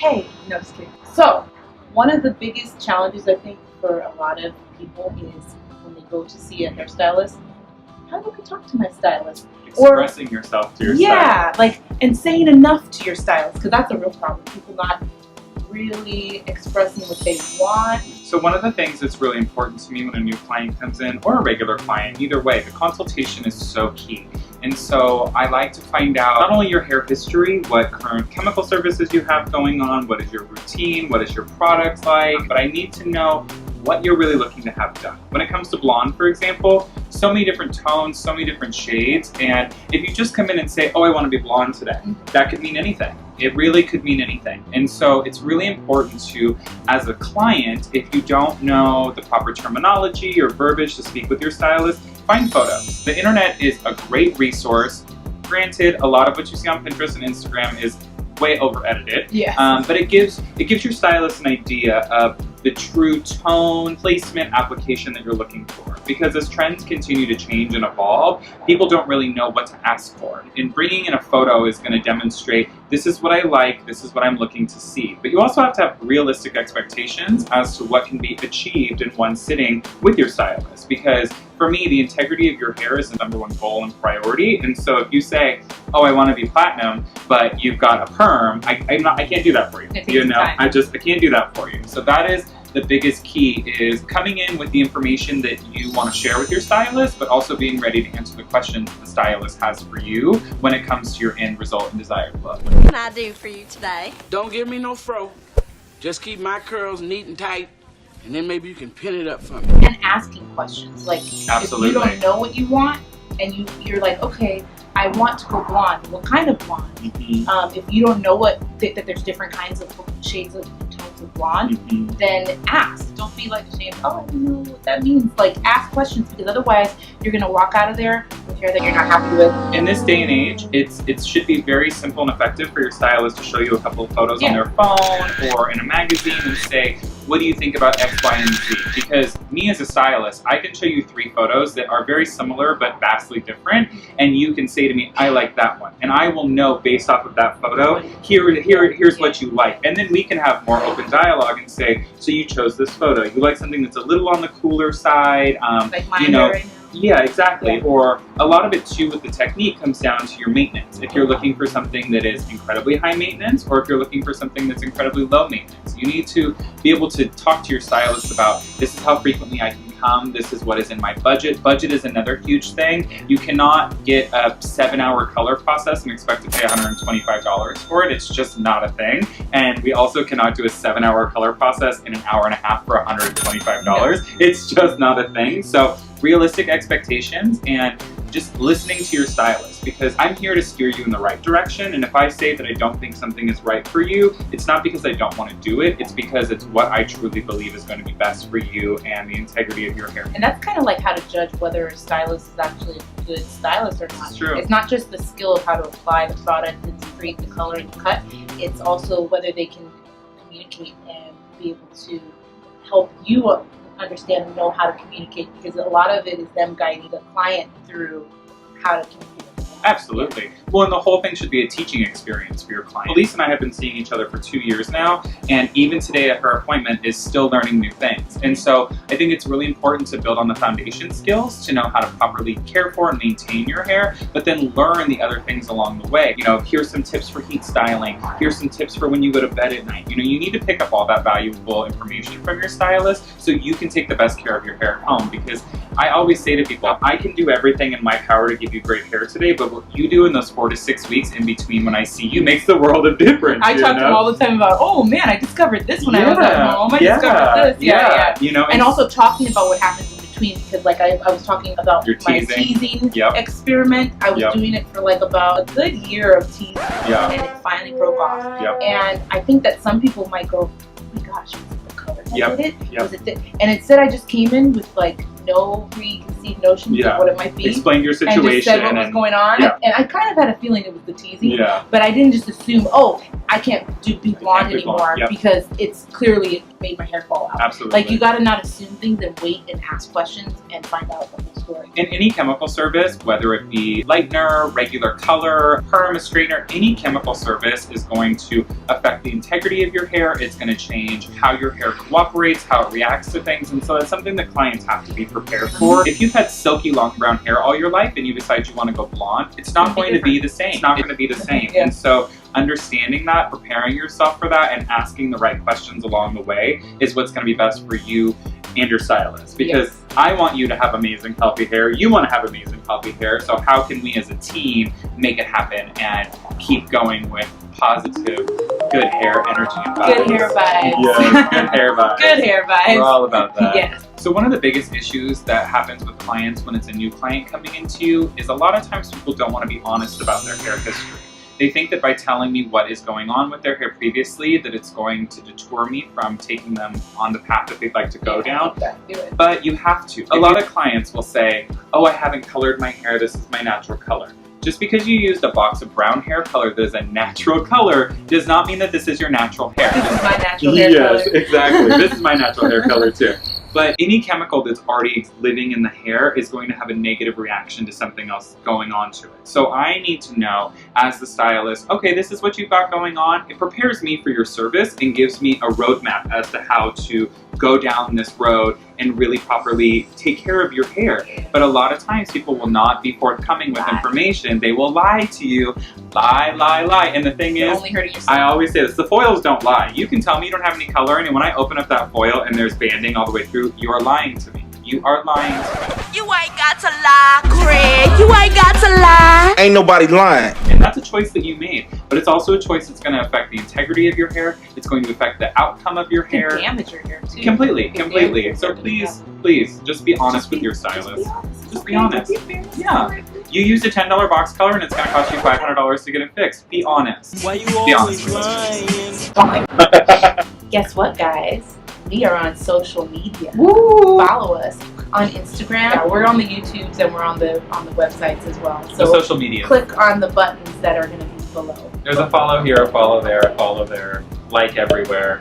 hey, no, just kidding. So, one of the biggest challenges I think for a lot of people is when they go to see a hairstylist, how do I talk to my stylist? Expressing yourself to your stylist. Yeah, like, and saying enough to your stylist, because that's a real problem. People not really expressing what they want. So one of the things that's really important to me when a new client comes in, or a regular client, either way, the consultation is so key. And so I like to find out not only your hair history, what current chemical services you have going on, what is your routine, what is your product like, but I need to know what you're really looking to have done. When it comes to blonde, for example, so many different tones, so many different shades, and if you just come in and say, oh, I want to be blonde today, that could mean anything. It really could mean anything. And so it's really important to, as a client, if you don't know the proper terminology or verbiage to speak with your stylist, find photos. The internet is a great resource. Granted, a lot of what you see on Pinterest and Instagram is way over edited. Yes. But it gives your stylist an idea of the true tone, placement, application that you're looking for. Because as trends continue to change and evolve, people don't really know what to ask for. And bringing in a photo is going to demonstrate, this is what I like, this is what I'm looking to see. But you also have to have realistic expectations as to what can be achieved in one sitting with your stylist. Because for me, the integrity of your hair is the #1 goal and priority. And so if you say, oh, I want to be platinum, but you've got a perm, I can't do that for you. You know, I can't do that for you. So that is the biggest key, is coming in with the information that you want to share with your stylist, but also being ready to answer the questions the stylist has for you when it comes to your end result and desired look. What can I do for you today? Don't give me no fro. Just keep my curls neat and tight, and then maybe you can pin it up for me. And asking questions. Like, Absolutely. if you don't know what you want, and you're like, okay, I want to go blonde. What kind of blonde? If you don't know that there's different kinds of shades of tones of blonde, then ask. Don't be like ashamed. Oh, I don't know what that means. Like, ask questions, because otherwise you're gonna walk out of there with hair that you're not happy with. In this day and age, it should be very simple and effective for your stylist to show you a couple of photos on their phone or in a magazine and say, what do you think about X, Y, and Z? Because me as a stylist, I can show you 3 photos that are very similar but vastly different, and you can say to me, I like that one. And I will know based off of that photo, here's what you like. And then we can have more open dialogue and say, so you chose this photo. You like something that's a little on the cooler side. Like mine right now. Yeah, exactly. Yeah. Or a lot of it too with the technique comes down to your maintenance. If you're looking for something that is incredibly high maintenance, or if you're looking for something that's incredibly low maintenance, you need to be able to talk to your stylist about, this is how frequently I can come, this is what is in my budget. Budget is another huge thing. You cannot get a 7-hour color process and expect to pay $125 for it. It's just not a thing. And we also cannot do a 7-hour color process in an hour and a half for $125. No. It's just not a thing. So realistic expectations and just listening to your stylist, because I'm here to steer you in the right direction. And if I say that I don't think something is right for you, it's not because I don't want to do it. It's because it's what I truly believe is going to be best for you and the integrity of your hair. And that's kind of like how to judge whether a stylist is actually a good stylist or not. It's true. It's not just the skill of how to apply the product and to create the color and the cut. It's also whether they can communicate and be able to help you understand and know how to communicate, because a lot of it is them guiding the client through how to communicate. Absolutely. Well, and the whole thing should be a teaching experience for your client. Felice and I have been seeing each other for 2 years now, and even today at her appointment is still learning new things. And so I think it's really important to build on the foundation skills to know how to properly care for and maintain your hair, but then learn the other things along the way. You know, here's some tips for heat styling. Here's some tips for when you go to bed at night. You know, you need to pick up all that valuable information from your stylist so you can take the best care of your hair at home. Because I always say to people, I can do everything in my power to give you great hair today, but what you do in those 4 to 6 weeks in between when I see you makes the world of difference. I talk to them all the time about, oh man, I discovered this when I was at home. I discovered this. Yeah. You know, and also talking about what happens in between, because like I was talking about my teasing experiment. I was doing it for like about a good year of teasing, and it finally broke off. And I think that some people might go, oh my gosh, was it the color that did it? Was it and instead I just came in with like no preconceived notions of what it might be. Explained your situation. And just said what was going on. Yeah. And I kind of had a feeling it was the teasing. Yeah. But I didn't just assume, oh, I can't be blonde anymore because it's clearly made my hair fall out. Absolutely. Like, you gotta not assume things and wait and ask questions and find out the whole story. In any chemical service, whether it be lightener, regular color, perm, straightener, any chemical service is going to affect the integrity of your hair. It's going to change how your hair cooperates, how it reacts to things, and so that's something that clients have to be prepared for. If you've had silky long brown hair all your life and you decide you want to go blonde, it's not going to be the same. It's not going to be the same. And so understanding that, preparing yourself for that, and asking the right questions along the way is what's going to be best for you and your stylist. Because I want you to have amazing, healthy hair. You want to have amazing, healthy hair. So how can we as a team make it happen and keep going with positive, good hair energy and vibes? Good hair vibes. Yes, good hair vibes. Good hair vibes. We're all about that. Yes. So one of the biggest issues that happens with clients when it's a new client coming into you is a lot of times people don't want to be honest about their hair history. They think that by telling me what is going on with their hair previously, that it's going to deter me from taking them on the path that they'd like to go down. But you have to. A lot of clients will say, oh, I haven't colored my hair, this is my natural color. Just because you used a box of brown hair color that is a natural color does not mean that this is your natural hair. This is my natural hair color. Yes, exactly. This is my natural hair color too. But any chemical that's already living in the hair is going to have a negative reaction to something else going on to it. So I need to know, as the stylist, okay, this is what you've got going on. It prepares me for your service and gives me a roadmap as to how to go down this road and really properly take care of your hair. But a lot of times people will not be forthcoming with information. They will lie to you. Lie, lie, lie. And the thing is, I always say this, the foils don't lie. You can tell me you don't have any coloring, and when I open up that foil and there's banding all the way through, you are lying to me. You are lying to me. You ain't got to lie, Craig. You ain't got to lie. Ain't nobody lying. And that's a choice that you made. But it's also a choice that's going to affect the integrity of your hair. It's going to affect the outcome of your hair. Damage your hair too. Completely. So please, just be honest with your stylist. Just be honest. Yeah. You used a $10 box color and it's going to cost you $500 to get it fixed. Be honest. Why you Be honest always with lying? Guess what, guys? We are on social media. Woo! Follow us on Instagram. Yeah, we're on the YouTubes and we're on the websites as well. So the social media. Click on the buttons that are going to be below. There's a follow here, a follow there, like everywhere.